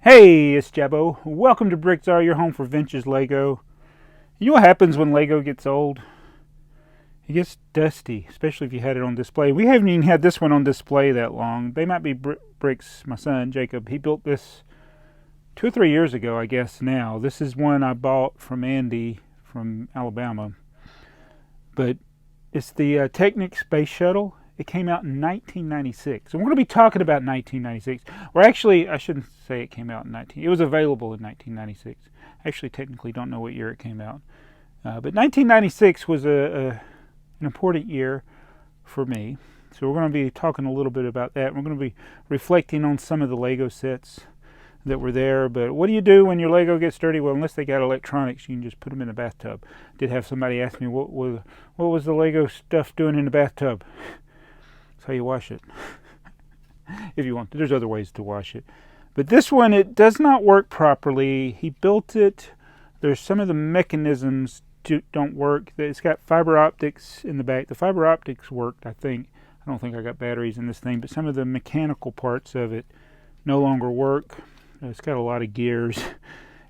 Hey, it's Jabbo. Welcome to BrickTsar, your home for vintage Lego. You know what happens when Lego gets old? It gets dusty, especially if you had it on display. We haven't even had this one on display that long. They might be bricks. My son, Jacob, he built this 2 or 3 years ago, I guess now. This is one I bought from Andy from Alabama. But it's the Technic Space Shuttle. It came out in 1996. And we're going to be talking about 1996. Or actually, I shouldn't say it came out in 19. It was available in 1996. I actually technically don't know what year it came out. But 1996 was an important year for me. So we're going to be talking a little bit about that. We're going to be reflecting on some of the Lego sets that were there. But what do you do when your Lego gets dirty? Well, unless they got electronics, you can just put them in the bathtub. Did have somebody ask me what was the Lego stuff doing in the bathtub? That's how you wash it. If you want to. There's other ways to wash it. But this one, it does not work properly. He built it. There's some of the mechanisms don't work. It's got fiber optics in the back. The fiber optics worked, I think. I don't think I got batteries in this thing, but some of the mechanical parts of it no longer work. It's got a lot of gears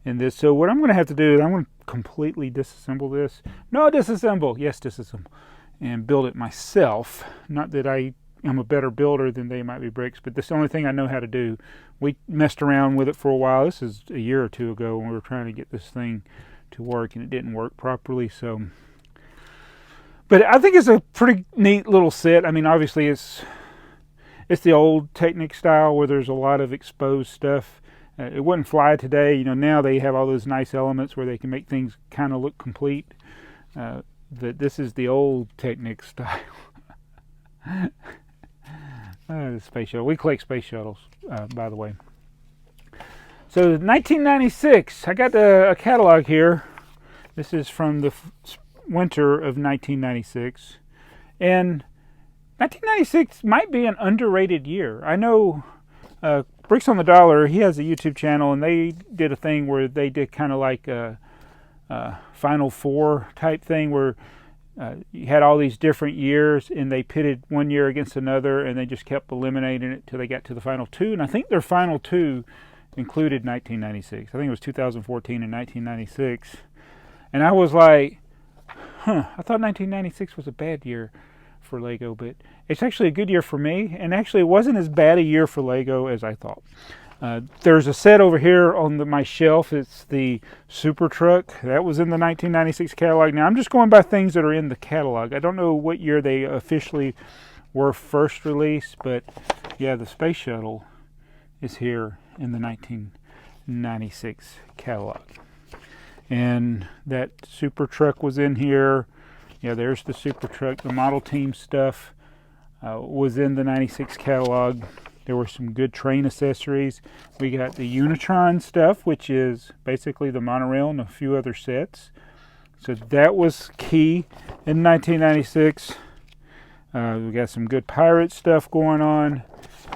in this. So what I'm going to have to do is I'm going to completely disassemble this. No, disassemble. Yes, disassemble. And build it myself. Not that I am a better builder than TheyMightBeBricks, but this is the only thing I know how to do. We messed around with it for a while. This is a year or two ago when we were trying to get this thing to work, and it didn't work properly. So, but I think it's a pretty neat little set. I mean, obviously it's the old Technic style where there's a lot of exposed stuff. It wouldn't fly today. You know, now they have all those nice elements where they can make things kind of look complete. But this is the old Technic style. The space shuttle. We collect space shuttles, by the way. So 1996. I got a catalog here. This is from the winter of 1996. And 1996 might be an underrated year. I know Bricks on the Dollar, he has a YouTube channel, and they did a thing where they did kind of like a Final Four type thing where you had all these different years and they pitted one year against another and they just kept eliminating it till they got to the final two. And I think their final two included 1996. I think it was 2014 and 1996. And I was like, I thought 1996 was a bad year for Lego, but it's actually a good year for me. And actually it wasn't as bad a year for Lego as I thought. There's a set over here on my shelf. It's the Super Truck. That was in the 1996 catalog. Now, I'm just going by things that are in the catalog. I don't know what year they officially were first released, but yeah, the Space Shuttle is here in the 1996 catalog. And that Super Truck was in here. Yeah, there's the Super Truck. The Model Team stuff was in the 96 catalog. There were some good train accessories. We got the Unitron stuff, which is basically the monorail and a few other sets. So that was key in 1996. We got some good pirate stuff going on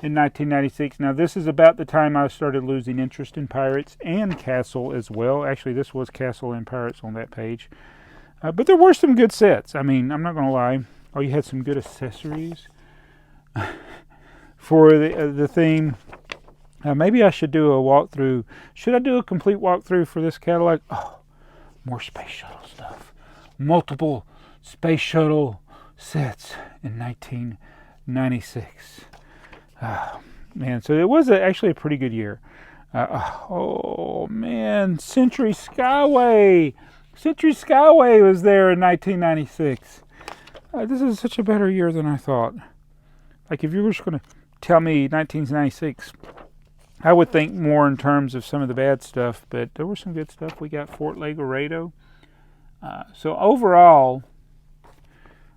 in 1996. Now this is about the time I started losing interest in pirates and Castle as well. Actually, this was Castle and Pirates on that page. But there were some good sets. I mean, I'm not going to lie. Oh, you had some good accessories. For the theme. Maybe I should do a walkthrough. Should I do a complete walkthrough for this catalog? Oh, more space shuttle stuff. Multiple space shuttle sets in 1996. Man, so it was actually a pretty good year. Oh man, Century Skyway. Century Skyway was there in 1996. This is such a better year than I thought. Like if you were just going to tell me 1996, I would think more in terms of some of the bad stuff, but there was some good stuff. We got Fort Legorado. So overall,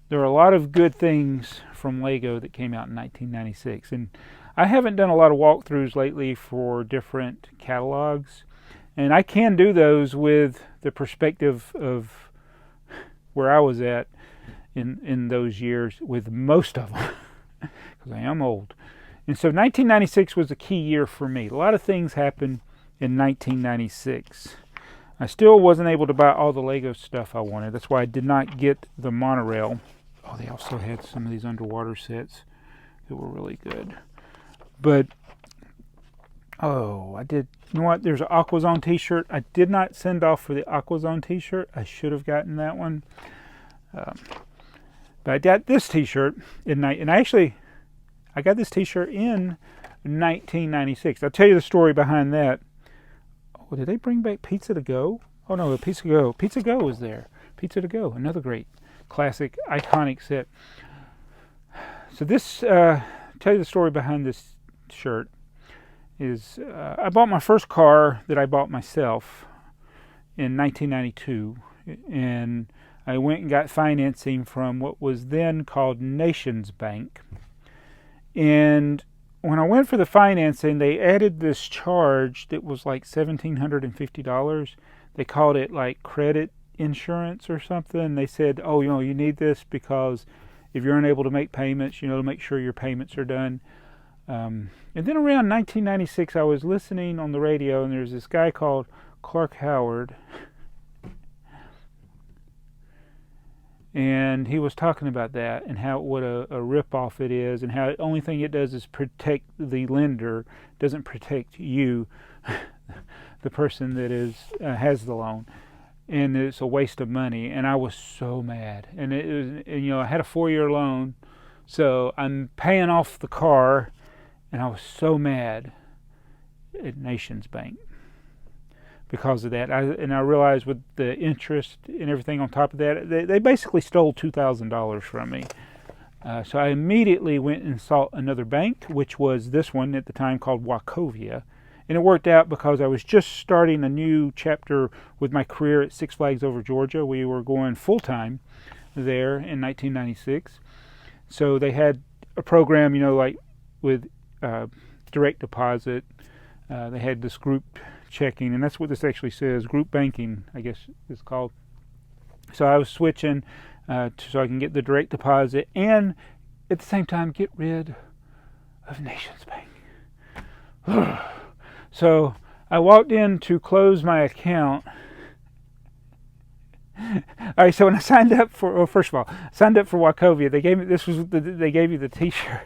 there are a lot of good things from Lego that came out in 1996. And I haven't done a lot of walkthroughs lately for different catalogs. And I can do those with the perspective of where I was at in those years with most of them. Because I am old. And so 1996 was a key year for me. A lot of things happened in 1996. I still wasn't able to buy all the Lego stuff I wanted. That's why I did not get the monorail. Oh, they also had some of these underwater sets that were really good. But Oh, I did. You know what? There's an AquaZone t-shirt. I did not send off for the AquaZone t-shirt. I should have gotten that one. But I got this t-shirt in night, and I got this t-shirt in 1996. I'll tell you the story behind that. Oh, did they bring back Pizza to Go? Oh no, Pizza to Go. Pizza to Go was there. Pizza to Go, another great, classic, iconic set. So this, tell you the story behind this shirt is I bought my first car that I bought myself in 1992, and I went and got financing from what was then called Nations Bank. And when I went for the financing, they added this charge that was like $1,750. They called it like credit insurance or something. They said, oh, you need this because if you're unable to make payments, to make sure your payments are done. And then around 1996, I was listening on the radio, and there's this guy called Clark Howard. And he was talking about that and what a rip-off it is, and how the only thing it does is protect the lender, doesn't protect you, the person that has the loan. And it's a waste of money. And I was so mad. And it was, I had a 4-year loan, so I'm paying off the car, and I was so mad at Nations Bank because of that. I realized with the interest and everything on top of that, they basically stole $2,000 from me. So I immediately went and sought another bank, which was this one at the time called Wachovia. And it worked out because I was just starting a new chapter with my career at Six Flags Over Georgia. We were going full-time there in 1996. So they had a program, like with direct deposit. They had this group checking, and that's what this actually says, group banking, I guess it's called. So I was switching so I can get the direct deposit and at the same time get rid of Nations Bank. So I walked in to close my account. All right, so when I signed up for, first of all, signed up for Wachovia, they gave me, they gave you the t-shirts.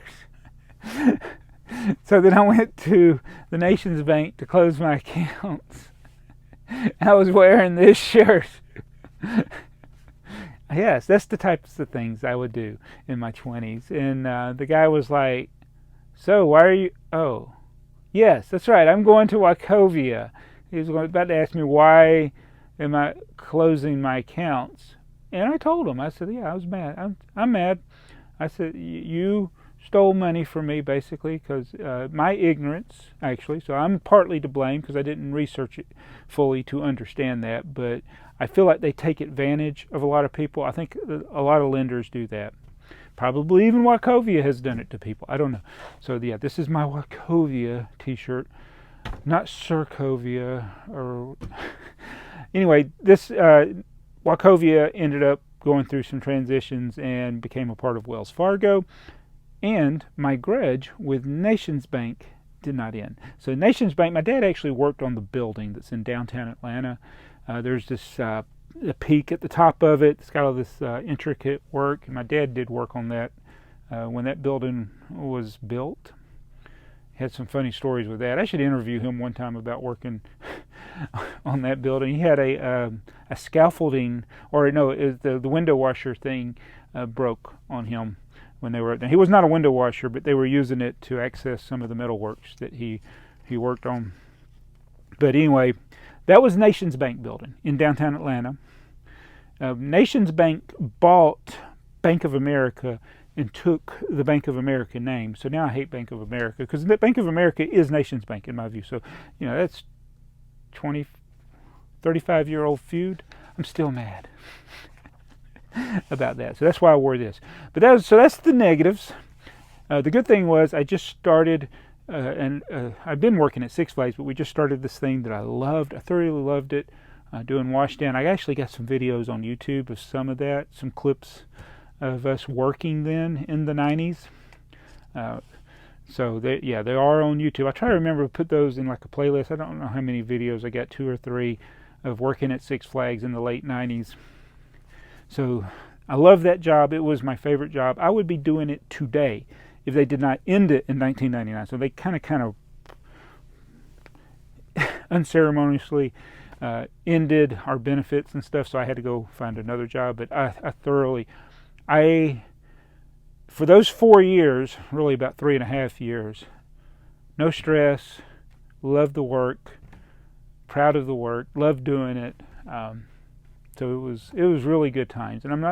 So then I went to the Nations Bank to close my accounts. I was wearing this shirt. Yes, that's the types of things I would do in my 20s. And the guy was like, so why are you, oh, yes, that's right, I'm going to Wachovia. He was about to ask me why am I closing my accounts. And I told him, I said, yeah, I was mad. I'm mad. I said, you stole money from me, basically, because my ignorance, actually. So I'm partly to blame because I didn't research it fully to understand that. But I feel like they take advantage of a lot of people. I think a lot of lenders do that. Probably even Wachovia has done it to people. I don't know. So yeah, this is my Wachovia t-shirt, not Circovia. Or anyway, this Wachovia ended up going through some transitions and became a part of Wells Fargo. And my grudge with Nations Bank did not end. So Nations Bank, my dad actually worked on the building that's in downtown Atlanta. There's this a peak at the top of it. It's got all this intricate work. And my dad did work on that when that building was built. Had some funny stories with that. I should interview him one time about working on that building. He had a scaffolding, or no, the window washer thing broke on him when they were. He was not a window washer, but they were using it to access some of the metalworks that he worked on. But anyway, that was Nations Bank building in downtown Atlanta. Nations Bank bought Bank of America and took the Bank of America name. So now I hate Bank of America because the Bank of America is Nations Bank in my view. So, that's 35-year-old feud. I'm still mad about that. So that's why I wore this. But that's the negatives. The good thing was I just started, and I've been working at Six Flags, but we just started this thing that I loved. I thoroughly loved it, doing wash down. I actually got some videos on YouTube of some of that, some clips of us working then in the 90s. So they are on YouTube. I try to remember to put those in like a playlist. I don't know how many videos. I got 2 or 3 of working at Six Flags in the late 90s. So I love that job. It was my favorite job. I would be doing it today if they did not end it in 1999. So they kind of unceremoniously ended our benefits and stuff, so I had to go find another job. But for those 4 years, really about 3.5 years, no stress, loved the work, proud of the work, loved doing it. So it was really good times. And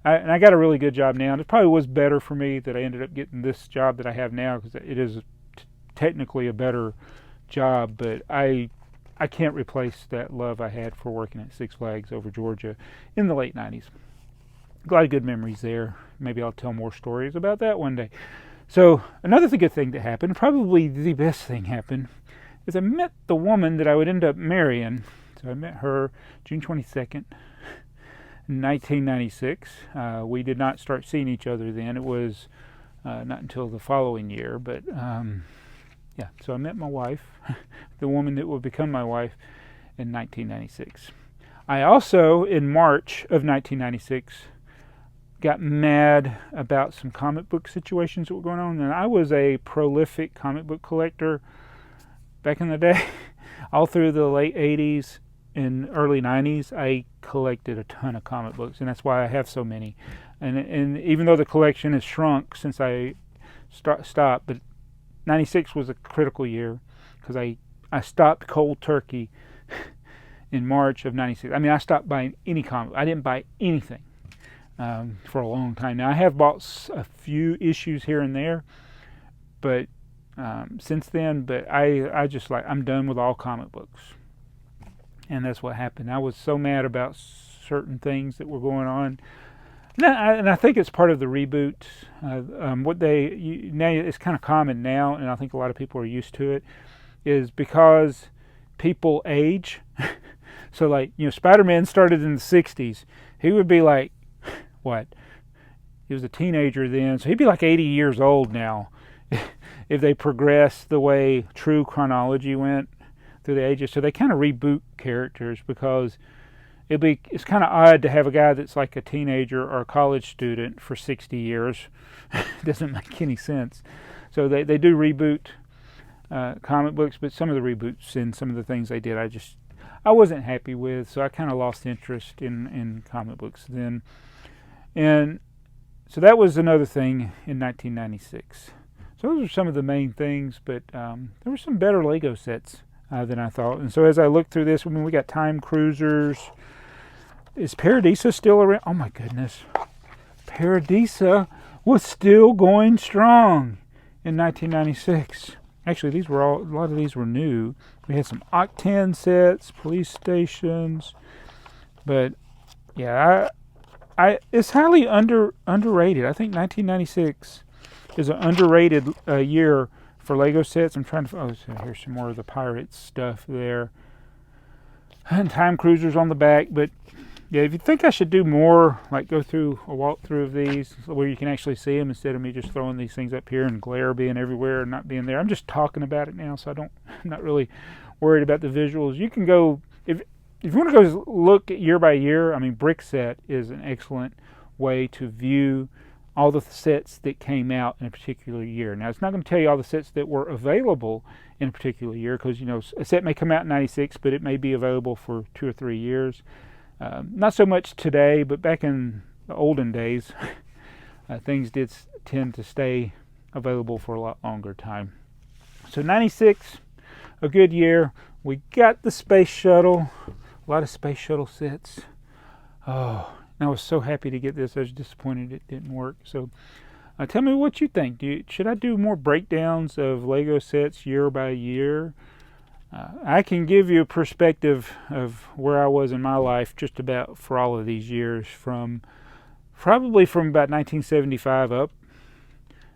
I got a really good job now. And it probably was better for me that I ended up getting this job that I have now, because it is technically a better job, but I can't replace that love I had for working at Six Flags over Georgia in the late 90s. A lot of good memories there. Maybe I'll tell more stories about that one day. So another good thing that happened, probably the best thing happened, is I met the woman that I would end up marrying. So I met her June 22nd, 1996. We did not start seeing each other then. It was not until the following year, but yeah, so I met my wife, the woman that would become my wife, in 1996. I also, in March of 1996, got mad about some comic book situations that were going on. And I was a prolific comic book collector back in the day. All through the late 80s and early 90s, I collected a ton of comic books, and that's why I have so many. And even though the collection has shrunk since I stopped, but 96 was a critical year, because I stopped cold turkey in March of 96. I mean, I stopped buying any comic. I didn't buy anything for a long time. Now, I have bought a few issues here and there, but since then, but I just I'm done with all comic books. And that's what happened. I was so mad about certain things that were going on. And I think it's part of the reboot. Now it's kind of common now, and I think a lot of people are used to it, is because people age. So Spider-Man started in the 60s. He would be like, what? He was a teenager then, so he'd be like 80 years old now if they progressed the way true chronology went through the ages. So they kind of reboot characters, because it's kind of odd to have a guy that's like a teenager or a college student for 60 years. It doesn't make any sense. So they do reboot comic books, but some of the reboots and some of the things they did, I wasn't happy with, so I kind of lost interest in comic books then. And so that was another thing in 1996. So those are some of the main things, but there were some better Lego sets than I thought. And so as I looked through this, we got Time Cruisers. Is Paradisa still around? Oh my goodness. Paradisa was still going strong in 1996. Actually, a lot of these were new. We had some Octan sets, police stations, but yeah, it's highly underrated. I think 1996 is an underrated year for Lego sets. I'm trying to. So here's some more of the Pirates stuff there, and Time Cruisers on the back. But yeah, if you think I should do more, like go through a walkthrough of these where you can actually see them instead of me just throwing these things up here and glare being everywhere and not being there. I'm just talking about it now, so I'm not really worried about the visuals. You can go if you want to go look at year by year. I mean, BrickTsar is an excellent way to view all the sets that came out in a particular year. Now, it's not going to tell you all the sets that were available in a particular year, because a set may come out in 96, but it may be available for 2 or 3 years. Not so much today, but back in the olden days, things did tend to stay available for a lot longer time. So 96, a good year. We got the space shuttle, a lot of space shuttle sets. Oh, I was so happy to get this. I was disappointed it didn't work. So tell me what you think. Should I do more breakdowns of Lego sets year by year? I can give you a perspective of where I was in my life just about for all of these years, probably from about 1975 up.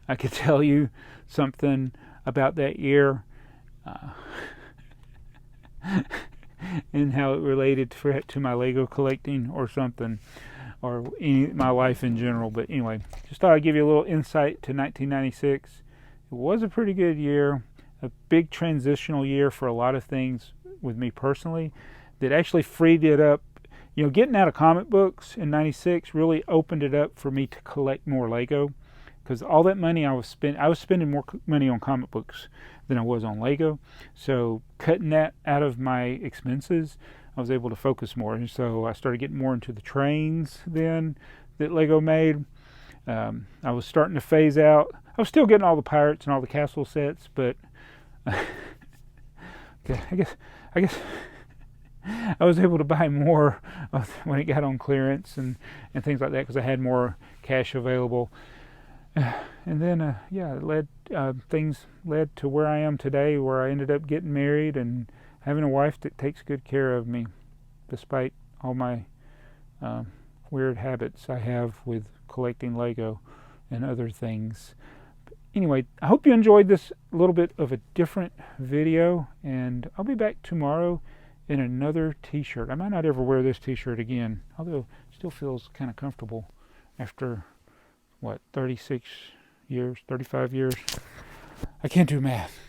I could tell you something about that year and how it related to my Lego collecting or something, or my life in general. But anyway, just thought I'd give you a little insight to 1996. It was a pretty good year. A big transitional year for a lot of things with me personally, that actually freed it up. Getting out of comic books in 96 really opened it up for me to collect more Lego, because all that money I was spending more money on comic books than I was on Lego. So cutting that out of my expenses, I was able to focus more. And so I started getting more into the trains then that Lego made. I was starting to phase out. I was still getting all the pirates and all the castle sets, but okay, I guess I was able to buy more when it got on clearance and things like that, because I had more cash available. And then things led to where I am today, where I ended up getting married and having a wife that takes good care of me, despite all my weird habits I have with collecting Lego and other things. Anyway, I hope you enjoyed this little bit of a different video, and I'll be back tomorrow in another t-shirt. I might not ever wear this t-shirt again, although it still feels kind of comfortable after, what, 36 years, 35 years? I can't do math.